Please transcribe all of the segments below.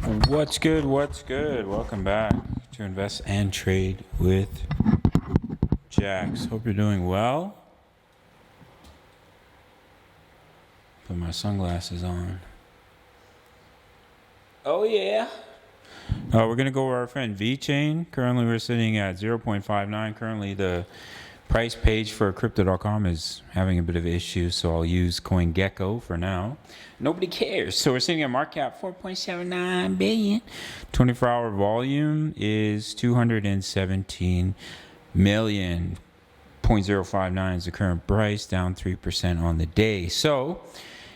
What's good? What's good? Welcome back to Invest and Trade with Jax. Hope you're doing well. Put my sunglasses on. Oh yeah. We're gonna go with our friend Vechain. Currently, we're sitting at 0.59. Currently, the price page for Crypto.com is having a bit of issues, so I'll use CoinGecko for now. Nobody cares. So we're sitting at market cap 4.79 billion. 24-hour volume is 217 million. 0.059 is the current price, down 3% on the day. So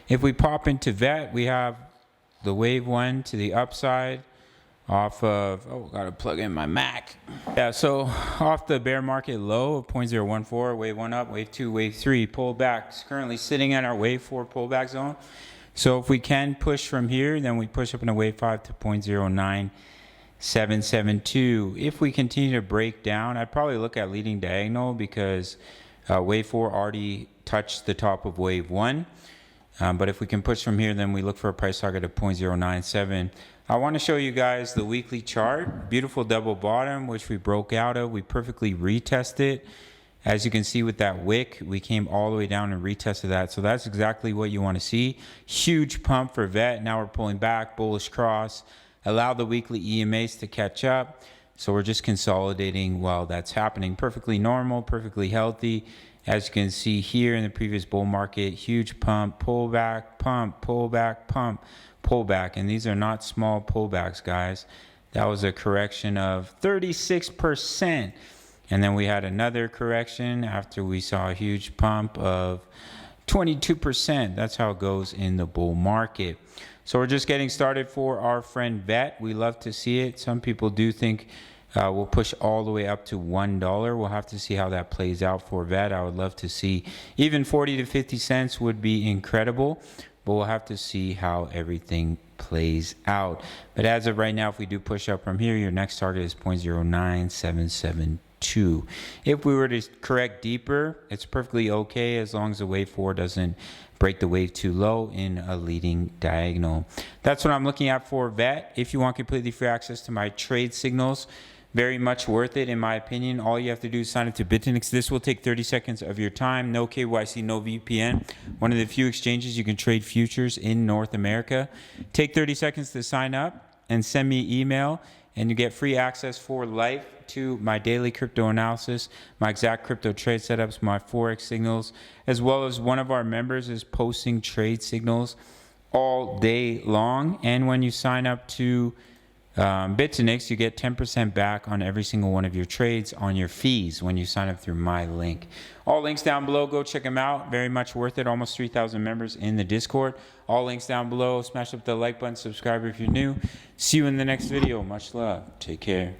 if we pop into VET, we have the wave one to the upside. Off of, gotta plug in my Mac. Yeah, so off the bear market low of 0.014, wave one up, wave two, wave three, pull back. It's currently sitting at our wave four pullback zone. So if we can push from here, then we push up in a wave five to 0.09772. If we continue to break down, I'd probably look at leading diagonal because wave four already touched the top of wave one. But if we can push from here, then we look for a price target of 0.097. I want to show you guys the weekly chart. Beautiful double bottom, which we broke out of. We perfectly retested. As you can see with that wick, we came all the way down and retested that. So that's exactly what you want to see. Huge pump for VET. Now we're pulling back, bullish cross. Allow the weekly EMAs to catch up. So we're just consolidating while that's happening. Perfectly normal, perfectly healthy. As you can see here in the previous bull market, huge pump, pullback, pump, pullback, pump, pullback. And these are not small pullbacks, guys. That was a correction of 36%. And then we had another correction after we saw a huge pump of 22%. That's how it goes in the bull market. So we're just getting started for our friend VET. We love to see it. Some people do think we'll push all the way up to $1. We'll have to see how that plays out for VET. I would love to see even 40 to 50 cents would be incredible, but we'll have to see how everything plays out. But as of right now, if we do push up from here, your next target is 0.09772. If we were to correct deeper, it's perfectly okay as long as the wave 4 doesn't break the wave too low in a leading diagonal. That's what I'm looking at for VET. If you want completely free access to my trade signals, very much worth it in my opinion. All you have to do is sign up to Bitfinex. This will take 30 seconds of your time. No KYC, no VPN. One of the few exchanges you can trade futures in North America. Take 30 seconds to sign up and send me email, and you get free access for life to my daily crypto analysis, my exact crypto trade setups, my Forex signals, as well as one of our members is posting trade signals all day long. And when you sign up to Bitfinex, you get 10% back on every single one of your trades on your fees when you sign up through my link. All links down below. Go check them out. Very much worth it. Almost 3,000 members in the Discord. All links down below. Smash up the like button. Subscribe if you're new. See you in the next video. Much love. Take care.